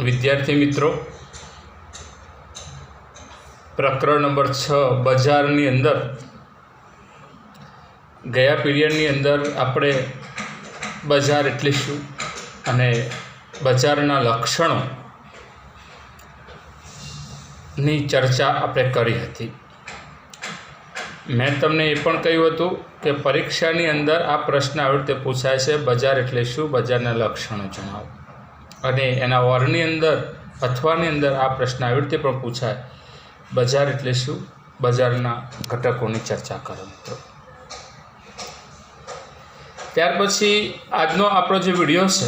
विद्यार्थी मित्रों, प्रकरण नंबर 6 बजारनी अंदर गया पीरियडनी अंदर आपणे बजार एटले शुं अने बजारना लक्षणों नी चर्चा आपणे करी हती। मैं तमने ए पण कह्युं हतुं के परीक्षानी अंदर आ प्रश्न આવી રીતે પૂછાય છે, बजार एटले शुं, बजारना लक्षणों जणावो। अने एना वरनी अंदर अथवानी अंदर आ प्रश्न આવી રીતે પણ પૂછાય, बजार एटले शुं, बजारना घटकोनी चर्चा करो मित्रों। त्यार पछी आजनो आपणो जे विडियो छे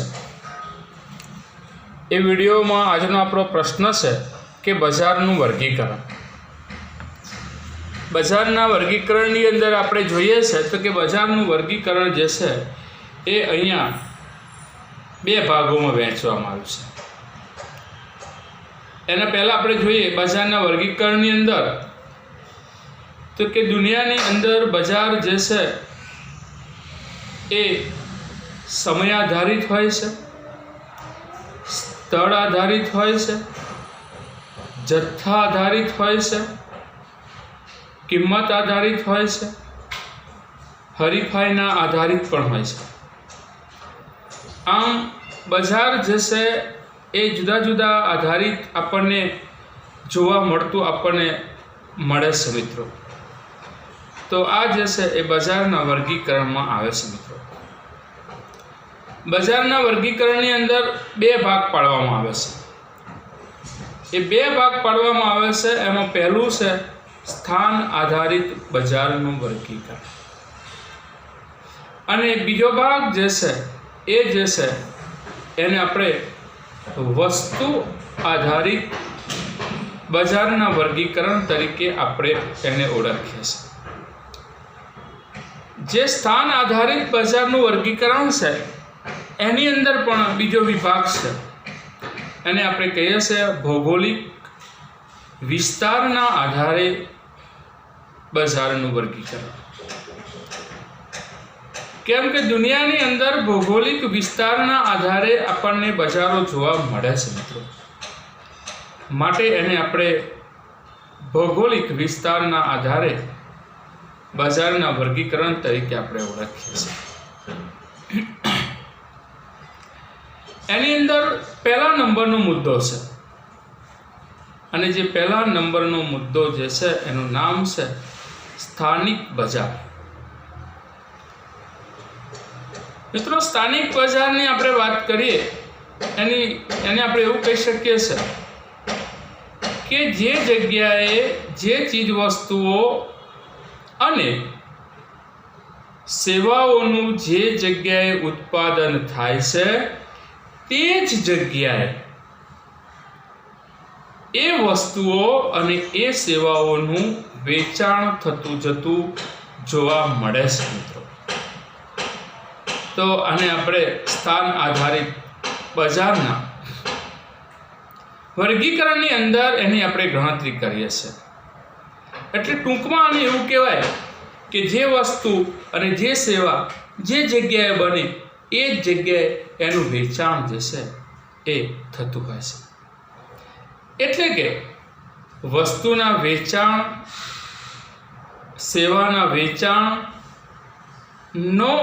ए विडियोमां आजनो आपणो प्रश्न छे के बजारनुं वर्गीकरण। बजारना वर्गीकरणनी अंदर आपणे जोईए छे तो कि बजारनुं वर्गीकरण जे छे ए अहींया बे भागोमां वहेंचवामां आव्युं छे। एना पहला आपणे जोईए बजारना वर्गीकरणनी अंदर तो कि दुनियानी अंदर बजार जे छे ए समय आधारित होय छे, स्थळ आधारित होय छे, जत्था आधारित होय छे, किंमत आधारित होय छे, हरीफाईना आधारित पण होय छे। आम बजार जे छे ए जुदा जुदा आधारित आपणे जोवा मळतुं आपणे मळे छे मित्रों। तो आ जे छे ए बजारना वर्गीकरणमां आवे छे मित्रों। बजारना वर्गीकरणनी अंदर बे भाग पाडवामां आवे छे। ए बे भाग पाडवामां आवे छे। एमां पहेલું छे स्थान आधारित बजारनुं वर्गीकरण अने बीजो भाग जे छे ए जे छे एने आपणे वस्तु आधारित बजारना वर्गीकरण तरीके आपणे एने ओळखीए छीए। जे स्थान आधारित बजारनुं वर्गीकरण छे एनी अंदर पण बीजो विभाग छे, एने आपणे कहीए छीए भौगोलिक विस्तारना आधारे बजारनुं वर्गीकरण। केम के दुनियानी अंदर भौगोलिक विस्तारना आधारे आपणने बजारो जोवा मळे छे मित्रों, माटे एने आपणे भौगोलिक विस्तारना आधारे बजारना वर्गीकरण तरीके आपणे ओळखीए छीए। एनी अंदर पहला नंबरनो मुद्दो छे अने जे पहला नंबरनो मुद्दो जे छे एनुं नाम छे स्थानिक बजार। मित्रों, स्थानिक बजारनी आपणे वात करीए एने आपणे एवुं कही शकीए छे के जे जग्याए जे चीज वस्तुओ अने सेवाओनुं जे जग्याए उत्पादन थाय छे ते ज जग्याए ए वस्तुओ अने ए सेवाओनुं वेचाण थतुं जतुं जोवा मळे छे मित्रों। तो आने आपणे स्थान आधारित बजारना वर्गीकरणनी अंदर एनी आपणे गणतरी करीए छीए। एटले टूंकमां आने एवुं कहेवाय के जे वस्तु अने जे सेवा जे जग्याए बने ए जग्याए एनुं वेचाण जे छे ए थतुं होय छे। एटले के वस्तुना वेचाण, सेवाना वेचाण नो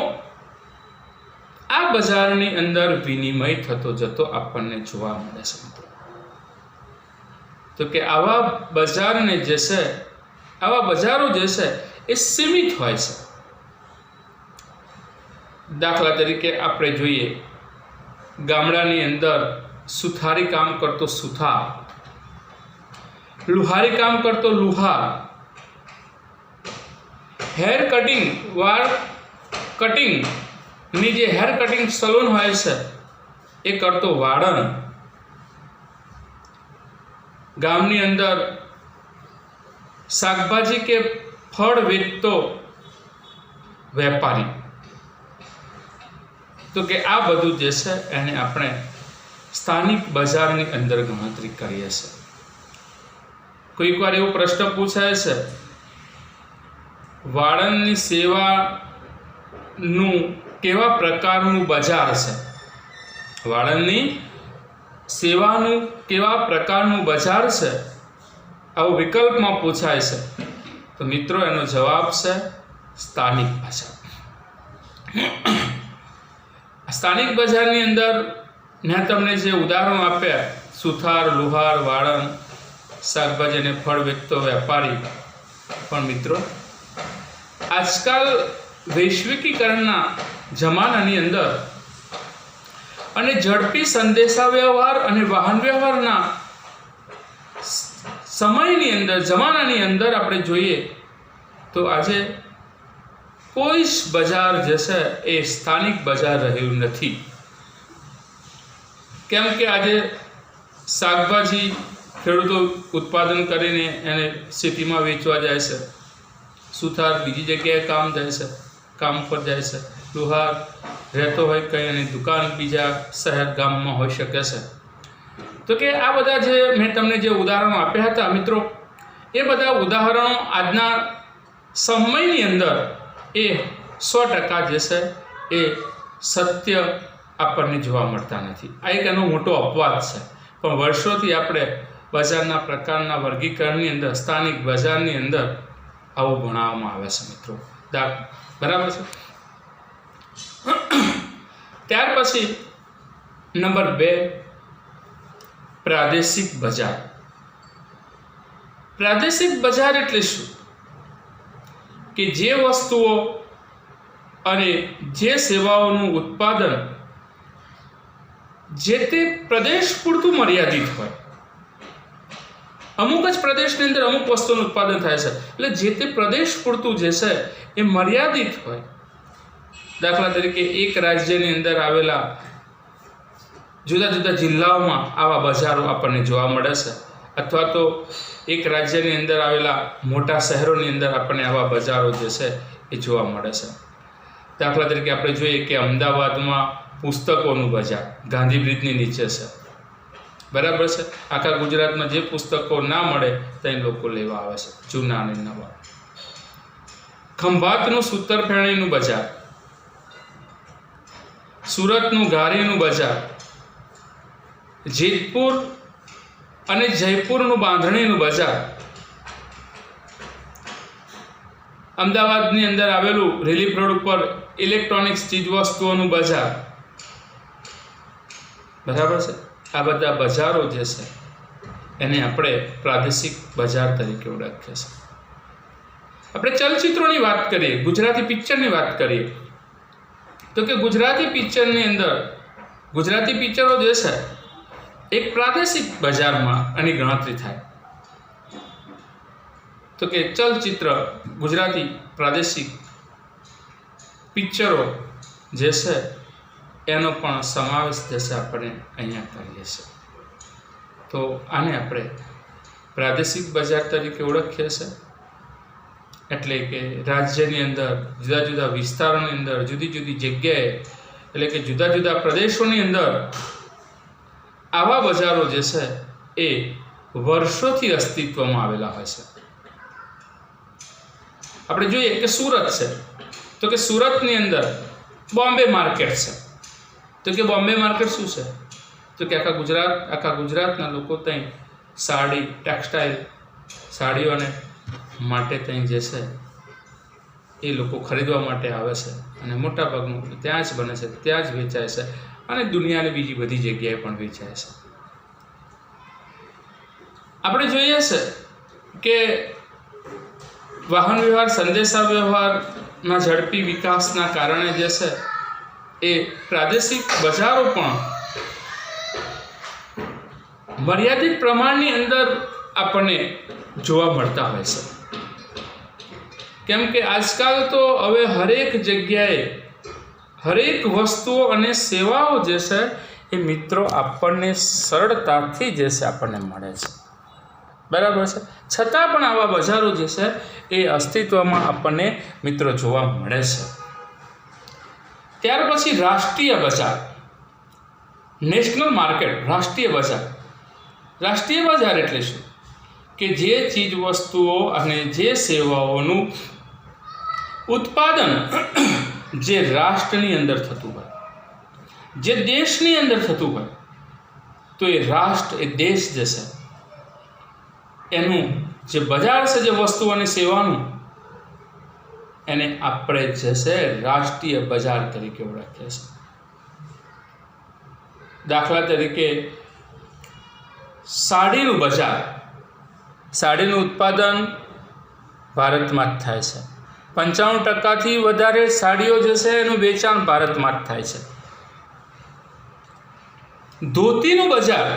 आ बजारनी अंदर विनिमय थतो जतो आपणने जोवा मळे छे मित्रों। तो कि आवा बजारने जे छे, आवा बजारो जे छे ए सीमित होय छे। दाखला तरीके आपणे जोईए गामडानी अंदर सुथारी काम करतो सुथार, लुहारी काम करतो लुहार, हेर कटिंग वाळ कटिंग नी जे हेर कटिंग सलून होय छे ए करतो वाळण। गामनी अंदर शाकभाजी के फळ वेचतो वेपारी। तो कि आ बधुं जे छे एने आपणे स्थानिक बजारनी अंदर गणतरी करीए छीए। कोईक वार एवो प्रश्न पूछाय छे वाळणनी सेवानुं केवा प्रकारनुं बजार छे। वाळणनी સેવાનું કેવા પ્રકારનું બજાર છે, આવો વિકલ્પમાં પૂછાય છે, તો મિત્રો એનો જવાબ છે સ્થાનિક બજાર. સ્થાનિક બજારની અંદર મેં તમને જે ઉદાહરણો આપ્યા, સુથાર, લુહાર, વાળંદ, શાકભાજી અને ફળ વેચતો વેપારી, પણ મિત્રો આજકાલ વૈશ્વિકીકરણના જમાનાની અંદર અને ઝડપી સંદેશા વ્યવહાર અને વાહન વ્યવહારના સમયની અંદર, જમાનાની અંદર આપણે જોઈએ તો આજે કોઈ જ બજાર જે છે એ સ્થાનિક બજાર રહ્યું નથી. કેમ કે આજે શાકભાજી ખેડૂતો ઉત્પાદન કરીને એને સિટીમાં વેચવા જાય છે, સુથાર બીજી જગ્યાએ કામ પર જાય છે, લુહાર રહેતો હોય કંઈ અને દુકાન બીજા શહેર ગામમાં હોઈ શકે છે. તો કે આ બધા જે મેં તમને જે ઉદાહરણો આપ્યા હતા મિત્રો, એ બધા ઉદાહરણો આજના સમયની અંદર એ 100% જે છે એ સત્ય આપણને જોવા મળતા નથી. આ એક એનો મોટો અપવાદ છે. પણ વર્ષોથી આપણે બજારના પ્રકારના વર્ગીકરણની અંદર, સ્થાનિક બજારની અંદર આવું ભણાવવામાં આવે છે મિત્રો. બરાબર છે. ત્યાર પછી નંબર 2, પ્રાદેશિક બજાર. પ્રાદેશિક બજાર એટલે શું? કે જે વસ્તુઓ અને જે સેવાઓનું ઉત્પાદન જે તે પ્રદેશ પૂરતું મર્યાદિત હોય. અમુક જ પ્રદેશની અંદર અમુક વસ્તુનું ઉત્પાદન થાય છે, એટલે જે તે પ્રદેશ પૂરતું જે છે એ મર્યાદિત હોય. દાખલા તરીકે એક રાજ્યની અંદર આવેલા જુદા જુદા જિલ્લાઓમાં આવા બજારો આપણને જોવા મળે છે, અથવા તો એક રાજ્યની અંદર આવેલા મોટા શહેરોની અંદર આપણને આવા બજારો જે છે એ જોવા મળે છે. દાખલા તરીકે આપણે જોઈએ કે અમદાવાદમાં પુસ્તકોનું બજાર ગાંધી બ્રિજની નીચે છે. બરાબર છે. આખા ગુજરાતમાં જે પુસ્તકો ના મળે ત્યાં લોકો લેવા આવે છે, જૂના અને નવા. ખંભાતનું સૂતરફેણીનું બજાર, સુરતનું ઘારીનું બજાર, જેતપુર અને જયપુરનું બાંધણીનું બજાર, અમદાવાદની અંદર આવેલું રિલીફ રોડ ઉપર ઇલેક્ટ્રોનિક્સ ચીજવસ્તુઓનું બજાર. બરાબર છે. આ બધા બજારો જે છે એને આપણે પ્રાદેશિક બજાર તરીકે ઓળખીએ છીએ. આપણે ચલચિત્રોની વાત કરીએ, ગુજરાતી પિક્ચરની વાત કરીએ, તો કે ગુજરાતી પિક્ચરની અંદર ગુજરાતી પિક્ચરો જે છે એક પ્રાદેશિક બજારમાં એની ગણતરી થાય. તો કે ચલચિત્ર ગુજરાતી પ્રાદેશિક પિક્ચરો જે છે એનો પણ સમાવેશ જે છે આપણે અહીંયા કરીએ છીએ. તો આને આપણે પ્રાદેશિક બજાર તરીકે ઓળખીએ છીએ. એટલે કે રાજ્યની અંદર જુદા જુદા વિસ્તારોની અંદર જુદી જુદી જગ્યાએ, એટલે કે જુદા જુદા પ્રદેશોની અંદર આવા બજારો જે છે એ વર્ષોથી અસ્તિત્વમાં આવેલા હોય છે. આપણે જોઈએ કે સુરત છે, તો કે સુરતની અંદર બોમ્બે માર્કેટ છે. તો કે બોમ્બે માર્કેટ શું છે? તો કે આખા ગુજરાતના લોકો ત્યાં સાડી, ટેક્સટાઇલ સાડીઓને માટે ત્યાં જે છે એ લોકો ખરીદવા માટે આવે છે, અને મોટાભાગનું ત્યાં જ બને છે, ત્યાં જ વેચાય છે, અને દુનિયાની બીજી બધી જગ્યાએ પણ વેચાય છે. આપણે જોઈએ છે કે વાહન વ્યવહાર, સંદેશા વ્યવહારના ઝડપી વિકાસના કારણે જે છે એ પ્રાદેશિક બજારો પણ મર્યાદિત પ્રમાણની અંદર આપણને જોવા મળતા હોય છે. કેમ કે આજકાલ તો હવે હરેક જગ્યાએ હરેક વસ્તુઓ અને સેવાઓ જે છે એ મિત્રો આપણને સરળતાથી જે છે આપણને મળે છે. બરાબર છે. છતાં પણ આવા બજારો જે છે એ અસ્તિત્વમાં આપણને મિત્રો જોવા મળે છે. ત્યાર પછી રાષ્ટ્રીય બજાર, નેશનલ માર્કેટ. રાષ્ટ્રીય બજાર એટલે શું? કે જે ચીજ વસ્તુઓ અને જે સેવાઓનું ઉત્પાદન જે રાષ્ટ્રની અંદર થતું હોય, જે દેશની અંદર થતું હોય, તો એ રાષ્ટ્ર, એ દેશ જે છે એનું જે બજાર છે, જે વસ્તુ અને સેવાનું, એને આપણે જે છે રાષ્ટ્રીય બજાર તરીકે ઓળખીએ છીએ. દાખલા તરીકે સાડીનું બજાર, સાડીનું ઉત્પાદન ભારતમાં જ થાય છે. 95%થી વધારે સાડીઓ જે છે એનું વેચાણ ભારતમાં જ થાય છે. ધોતીનું બજાર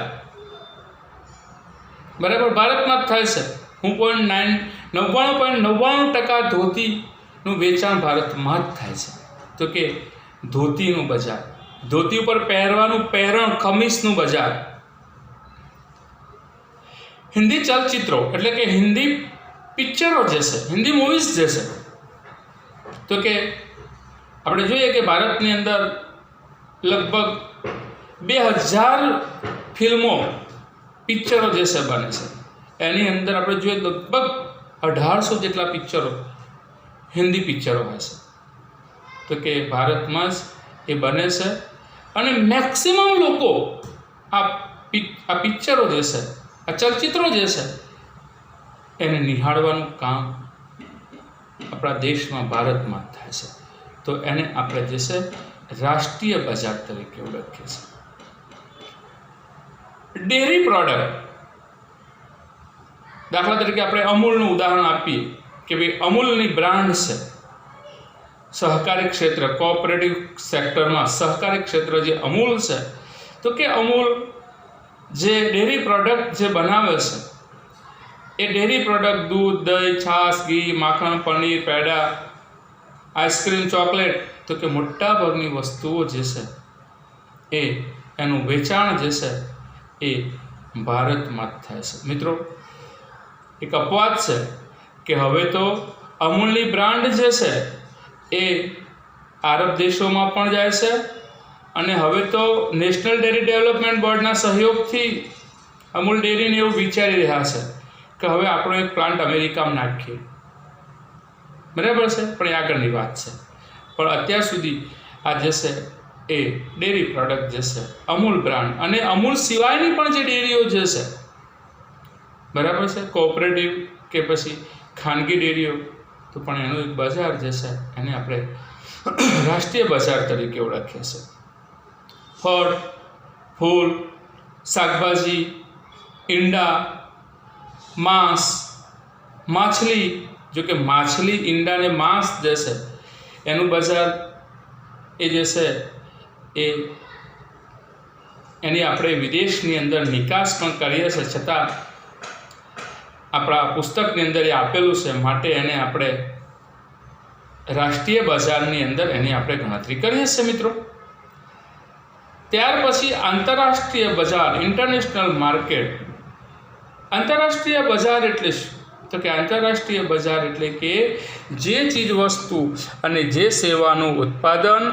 બરાબર ભારતમાં જ થાય છે. 99.99% ધોતીનું વેચાણ ભારતમાં જ થાય છે. તો કે ધોતીનું બજાર, ધોતી ઉપર પહેરવાનું પહેરણ, ખમીસનું બજાર. હિન્દી ચલચિત્રો એટલે કે હિન્દી પિક્ચરો જે છે, હિન્દી મૂવીઝ જે છે, તો કે આપણે જોઈએ કે ભારતની અંદર લગભગ 2000 ફિલ્મો, પિક્ચરો જે છે બને છે. એની અંદર આપણે જોઈએ લગભગ 1800 જેટલા પિક્ચરો હિન્દી પિક્ચરો હોય છે. તો કે ભારતમાં જ એ બને છે અને મેક્સિમમ લોકો આ પિક્ચરો જે છે, આ ચલચિત્રો જે છે એને નિહાળવાનું કામ આપણા દેશમાં, ભારતમાં જ થાય છે. તો એને આપણે જે છે રાષ્ટ્રીય બજાર તરીકે ઓળખીએ છીએ. ડેરી પ્રોડક્ટ, દાખલા તરીકે આપણે અમૂલનું ઉદાહરણ આપીએ કે ભાઈ અમૂલની બ્રાન્ડ છે. સહકારી ક્ષેત્ર, કોઓપરેટિવ સેક્ટરમાં સહકારી ક્ષેત્ર જે અમૂલ છે, તો કે અમૂલ જે ડેરી પ્રોડક્ટ જે બનાવે છે, એ ડેરી પ્રોડક્ટ દૂધ, દહીં, છાશ, ઘી, માખણ, પનીર, પેડા, આઈસ્ક્રીમ, ચોકલેટ, તો કે મોટા ભાગની વસ્તુઓ જે છે એ એનું વેચાણ જે છે એ ભારતમાં જ થાય છે. મિત્રો, એક અપવાદ છે કે હવે તો અમૂલની બ્રાન્ડ જે છે એ આરબ દેશોમાં પણ જાય છે અને હવે તો નેશનલ ડેરી ડેવલપમેન્ટ બોર્ડના સહયોગથી અમૂલ ડેરીને એવું વિચારી રહ્યા છે કે હવે આપણો એક પ્લાન્ટ અમેરિકામાં નાખીએ. બરાબર છે, પણ એ આગળની વાત છે. પણ અત્યાર સુધી આ જે છે એ ડેરી પ્રોડક્ટ જે છે અમૂલ બ્રાન્ડ અને અમૂલ સિવાયની પણ જે ડેરીઓ જે છે, બરાબર છે, કોઓપરેટિવ કે પછી ખાનગી ડેરીઓ, તો પણ એનું એક બજાર જે છે એને આપણે રાષ્ટ્રીય બજાર તરીકે ઓળખીએ છીએ. ફળ, ફૂલ, શાકભાજી, ઈંડા, માંસ, માછલી, જો કે માછલી, ઈંડા અને માંસ જે છે એનું બજાર એ જે છે એ એની આપણે વિદેશની અંદર નિકાસ પણ કરીએ છીએ, છતાં આપણા પુસ્તકની અંદર એ આપેલું છે, માટે એને આપણે રાષ્ટ્રીય બજારની અંદર એની આપણે ગણતરી કરીએ છીએ. મિત્રો, ત્યાર પછી આંતરરાષ્ટ્રીય બજાર, ઇન્ટરનેશનલ માર્કેટ. આંતરરાષ્ટ્રીય બજાર એટલે શું? તો કે આંતરરાષ્ટ્રીય બજાર એટલે કે જે ચીજ વસ્તુ અને જે સેવાનું ઉત્પાદન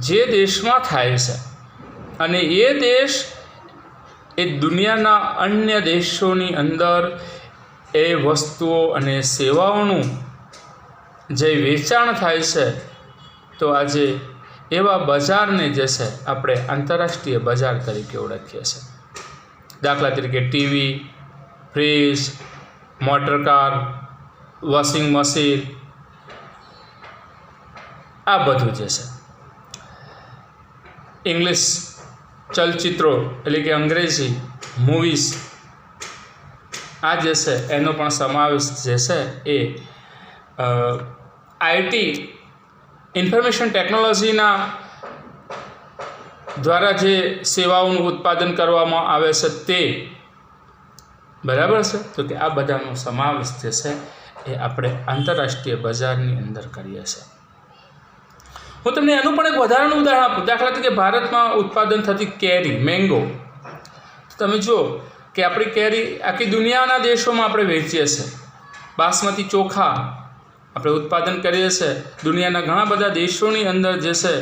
જે દેશમાં થાય છે અને એ દેશ એ દુનિયાના અન્ય દેશોની અંદર એ વસ્તુઓ અને સેવાઓનું જે વેચાણ થાય છે, તો આજે એવા બજારને જે છે આપણે આંતરરાષ્ટ્રીય બજાર તરીકે ઓળખીએ છીએ. દાખલા તરીકે TV, fridge, motorcar, washing machine, આ બધું જે છે. ઇંગ્લિશ ચલચિત્રો એટલે કે અંગ્રેજી મૂવીઝ, આ જે છે એનો પણ સમાવેશ જે છે એ આઈટી, ઇન્ફોર્મેશન ટેકનોલોજીના દ્વારા જે સેવાઓનું ઉત્પાદન કરવામાં આવે છે તે, બરાબર છે. તો કે આ બધાનો સમાવેશ જે છે એ આપણે આંતરરાષ્ટ્રીય બજારની અંદર કરીએ છીએ. હું તમને એનું પણ એક વધારાનું ઉદાહરણ આપું. દાખલા તરીકે ભારતમાં ઉત્પાદન થતી કેરી, મેંગો. તમે જુઓ કે આપણી કેરી આખી દુનિયાના દેશોમાં આપણે વેચીએ છીએ. બાસમતી ચોખા આપણે ઉત્પાદન કરીએ છીએ, દુનિયાના ઘણા બધા દેશોની અંદર જે છે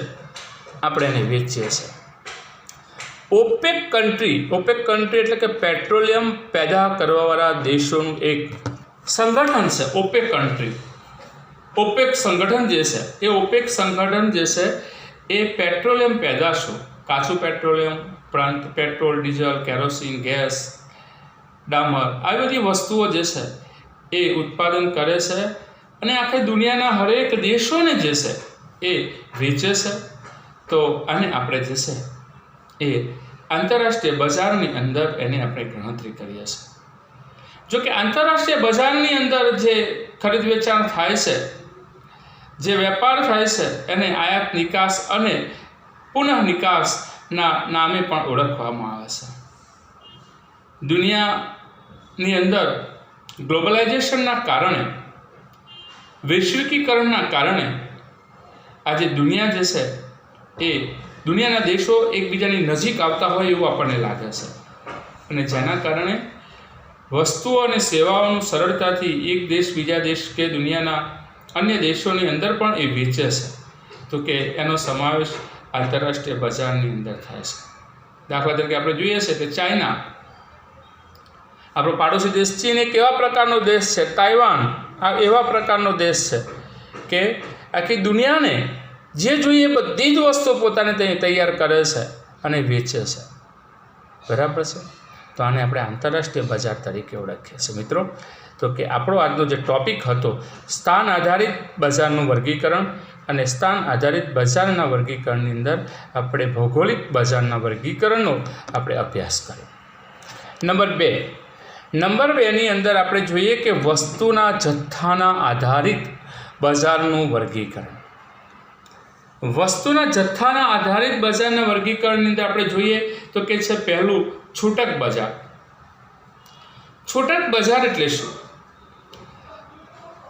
આપણે એને વેચીએ છીએ. ઓપેક કન્ટ્રી એટલે કે પેટ્રોલિયમ પેદા કરવાવાળા દેશોનું એક સંગઠન છે, ઓપેક કન્ટ્રી. ઓપેક સંગઠન જે છે એ ઓપેક સંગઠન જે છે એ પેટ્રોલિયમ પેદાશો, કાચું પેટ્રોલિયમ, ઉપરાંત પેટ્રોલ, ડીઝલ, કેરોસીન, ગેસ, ડામર આવી બધી વસ્તુઓ જે છે એ ઉત્પાદન કરે છે અને આખી દુનિયાના હરેક દેશોને જે છે એ વેચે છે. તો આને આપણે જે છે એ આંતરરાષ્ટ્રીય બજારની અંદર એની આપણે ગણતરી કરીએ છીએ. જો કે આંતરરાષ્ટ્રીય બજારની અંદર જે ખરીદ વેચાણ થાય છે, જે વેપાર થાય છે, એને આયાત નિકાસ અને પુનઃ નિકાસના નામે પણ ઓળખવામાં આવે છે. દુનિયાની અંદર ગ્લોબલાઇઝેશનના કારણે, વૈશ્વિકીકરણના કારણે આજે દુનિયા જે છે એ દુનિયાના દેશો એકબીજાની નજીક આવતા હોય એવું આપણને લાગે છે અને જેના કારણે વસ્તુઓ અને સેવાઓનું સરળતાથી એક દેશ બીજા દેશ કે દુનિયાના અન્ય દેશોની અંદર પણ એ વેચે છે. તો કે એનો સમાવેશ આંતરરાષ્ટ્રીય બજારની અંદર થાય છે. દાખલા તરીકે આપણે જોઈએ છે કે ચાઇના, આપણો પાડોશી દેશ ચીન એક એવા પ્રકારનો દેશ છે, તાઇવાન આ એવા પ્રકારનો દેશ છે કે આખી દુનિયાને જે જોઈએ બધી જ વસ્તુ પોતાને તૈયાર કરે છે અને વેચે છે. બરાબર છે. તો આને આપણે આંતરરાષ્ટ્રીય બજાર તરીકે ઓળખીએ છીએ. મિત્રો, તો કે આપણો આજનો જે ટૉપિક હતો સ્થાન આધારિત બજારનું વર્ગીકરણ અને સ્થાન આધારિત બજારના વર્ગીકરણની અંદર આપણે ભૌગોલિક બજારના વર્ગીકરણનો આપણે અભ્યાસ કર્યો. નંબર 2ની અંદર આપણે જોઈએ કે વસ્તુના જથ્થાના આધારિત બજારનું વર્ગીકરણ. વસ્તુના જથ્થાના આધારિત બજારના વર્ગીકરણની અંદર આપણે જોઈએ તો કે છે પહેલું છૂટક બજાર. છૂટક બજાર એટલે શું?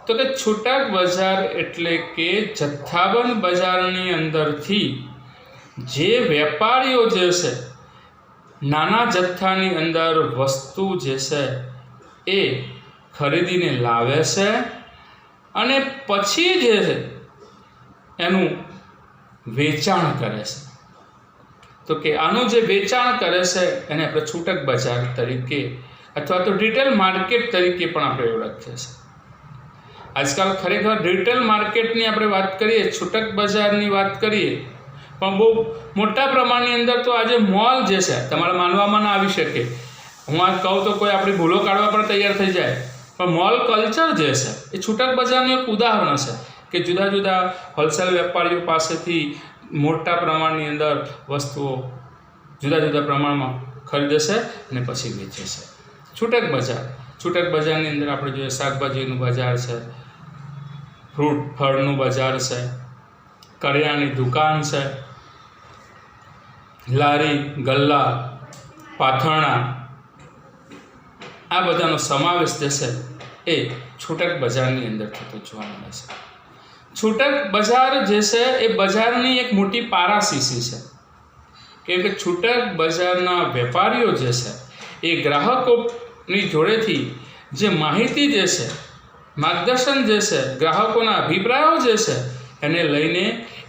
તો કે છૂટક બજાર એટલે કે જથ્થાબંધ બજારની અંદરથી જે વેપારીઓ જે છે નાના જથ્થાની અંદર વસ્તુ જે છે એ ખરીદીને લાવે છે અને પછી જે છે એનું વેચાણ કરે છે. તો કે આનું જે વેચાણ કરે છે એને આપણે છૂટક બજાર તરીકે અથવા તો રિટેલ માર્કેટ તરીકે પણ આપણે ઓળખીએ છીએ. આજકાલ ખરેખર રિટેલ માર્કેટની આપણે વાત કરીએ, છૂટક બજારની વાત કરીએ, પણ બહુ મોટા પ્રમાણની અંદર તો આજે મોલ જે છે, તમારે માનવામાં ના આવી શકે, હું આ કહું તો કોઈ આપણી ભૂલો કાઢવા પણ તૈયાર થઈ જાય, પણ મોલ કલ્ચર જે છે એ છૂટક બજારનું એક ઉદાહરણ છે કે જુદા જુદા હોલસેલ વેપારીઓ પાસેથી મોટા પ્રમાણની અંદર વસ્તુઓ જુદા જુદા પ્રમાણમાં ખરીદે છે અને પછી વેચે છે. છૂટક બજારની અંદર આપણે જોઈએ શાકભાજીનું બજાર છે, ફ્રૂટ ફળનું બજાર છે, કરિયાણાની દુકાન છે, લારી ગલ્લા, પાથરણા, આ બધાનો સમાવેશ જે છે એ છૂટક બજારની અંદર થતો જોવા મળે છે. છૂટક બજાર જે છે એ બજારની એક મોટી પારાશીશી છે, કેમ કે છૂટક બજારના વેપારીઓ જે છે એ ગ્રાહકોની જોડેથી જે માહિતી જે છે, માર્ગદર્શન જે છે, ગ્રાહકોના અભિપ્રાયો જે છે એને લઈને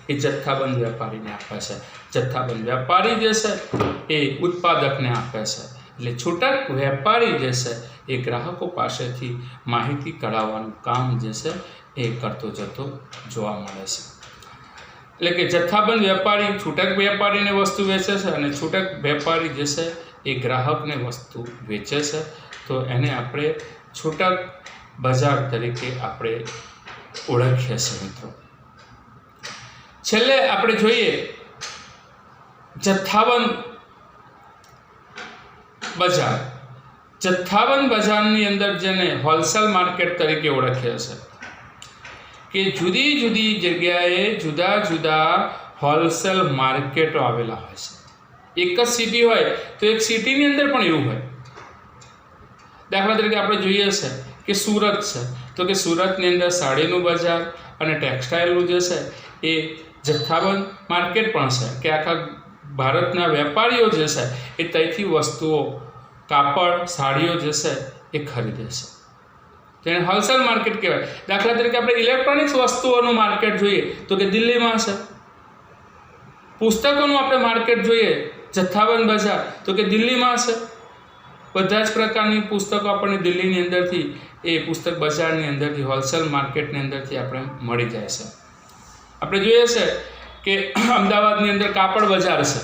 એ જથ્થાબંધ વેપારીને આપે છે. જથ્થાબંધ વેપારી જે છે એ ઉત્પાદકને આપે છે. એટલે છૂટક વેપારી જે છે એ ગ્રાહકો પાસેથી માહિતી કઢાવવાનું કામ જે છે એ કરતો જતો જોવા મળે છે. એટલે કે જથ્થાબંધ વેપારી છૂટક વેપારીને વસ્તુ વેચે છે અને છૂટક વેપારી જે છે એ ગ્રાહકને વસ્તુ વેચે છે. તો એને આપણે છૂટક બજાર તરીકે આપણે ઓળખીએ છીએ. મિત્રો, છેલ્લે આપણે જોઈએ જથ્થાબંધ બજાર. જથ્થાબંધ બજારની અંદર જેને હોલસેલ માર્કેટ તરીકે ઓળખીએ છીએ કે જુદી જુદી જગ્યાએ જુદા જુદા હોલસેલ માર્કેટો આવેલા હોય છે. એક જ સિટી હોય તો એક સિટીની અંદર પણ એવું હોય. દાખલા તરીકે આપણે જોઈએ છે કે સુરત છે, તો કે સુરતની અંદર સાડીનું બજાર અને ટેક્સટાઇલનું જે છે એ જથ્થાબંધ માર્કેટ પણ છે કે આખા ભારતના વેપારીઓ જે છે એ ત્યાંથી વસ્તુઓ, કાપડ, સાડીઓ જે છે એ ખરીદે છે. તેને હોલસેલ માર્કેટ કહેવાય. દાખલા તરીકે આપણે ઇલેક્ટ્રોનિક્સ વસ્તુઓનું માર્કેટ જોઈએ તો કે દિલ્હીમાં છે. પુસ્તકોનું આપણે માર્કેટ જોઈએ જથ્થાબંધ બજાર તો કે દિલ્હીમાં છે. બધા જ પ્રકારની પુસ્તકો આપણને દિલ્હીની અંદરથી એ પુસ્તક બજારની અંદરથી હોલસેલ માર્કેટની અંદરથી આપણે મળી જાય છે. આપણે જોઈએ છે કે અમદાવાદની અંદર કાપડ બજાર છે,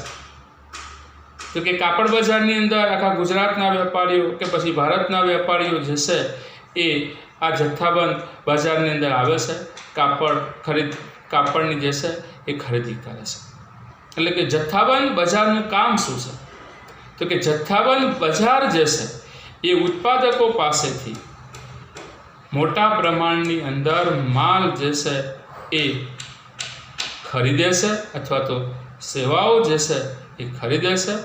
તો તો કે કાપડ બજારની અંદર આખા ગુજરાતના વેપારીઓ કે પછી ભારતના વેપારીઓ જે છે એ આ જથ્થાબંધ બજારની અંદર આવે છે, કાપડની જે છે એ ખરીદી કરે છે. એટલે કે જથ્થાબંધ બજારનું કામ શું છે? તો કે જથ્થાબંધ બજાર જે છે એ ઉત્પાદકો પાસેથી મોટા પ્રમાણની અંદર માલ જે છે એ ખરીદે છે અથવા તો સેવાઓ જે છે એ ખરીદે છે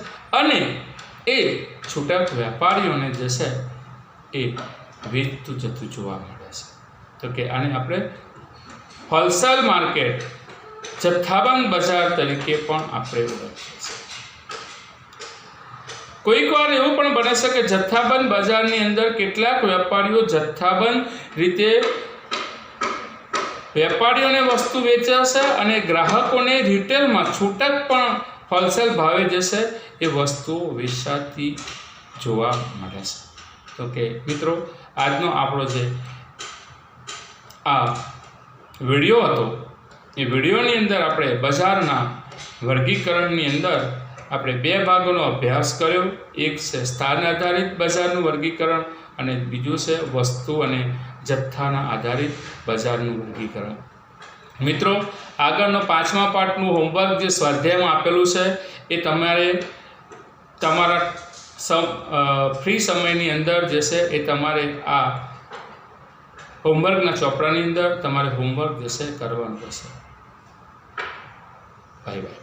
અને એ છૂટક વેપારીઓને જે છે એ વેચતું જતું જોવા મળે છે. તો કે આને આપણે હોલસેલ માર્કેટ, જથ્થાબંધ બજાર તરીકે પણ આપણે ઓળખીએ છીએ. કોઈક વાર એવું પણ બને છે કે જથ્થાબંધ બજારની અંદર કેટલાક વેપારીઓ જથ્થાબંધ રીતે વેપારીઓને વસ્તુ વેચે છે અને ગ્રાહકોને રિટેલમાં છૂટક પણ હોલસેલ ભાવે જે છે એ વસ્તુઓ વેચાતી જોવા મળે છે. તો કે મિત્રો, આજનો આપણો જે આ વિડીયો હતો એ વિડીયોની અંદર આપણે બજારના વર્ગીકરણની અંદર આપણે બે ભાગોનો અભ્યાસ કર્યો. એક છે સ્થાન આધારિત બજારનું વર્ગીકરણ અને બીજું છે વસ્તુ અને જથ્થાના આધારિત બજારનું વર્ગીકરણ. મિત્રો, આગળનો 5મા પાઠનું હોમવર્ક જે સ્વાધ્યાયમાં આપેલું છે એ તમારે તમારા ફ્રી સમયની અંદર જે છે એ તમારે આ હોમવર્કના ચોપડાની અંદર તમારે હોમવર્ક જે છે કરવાનું રહેશે. Bye bye.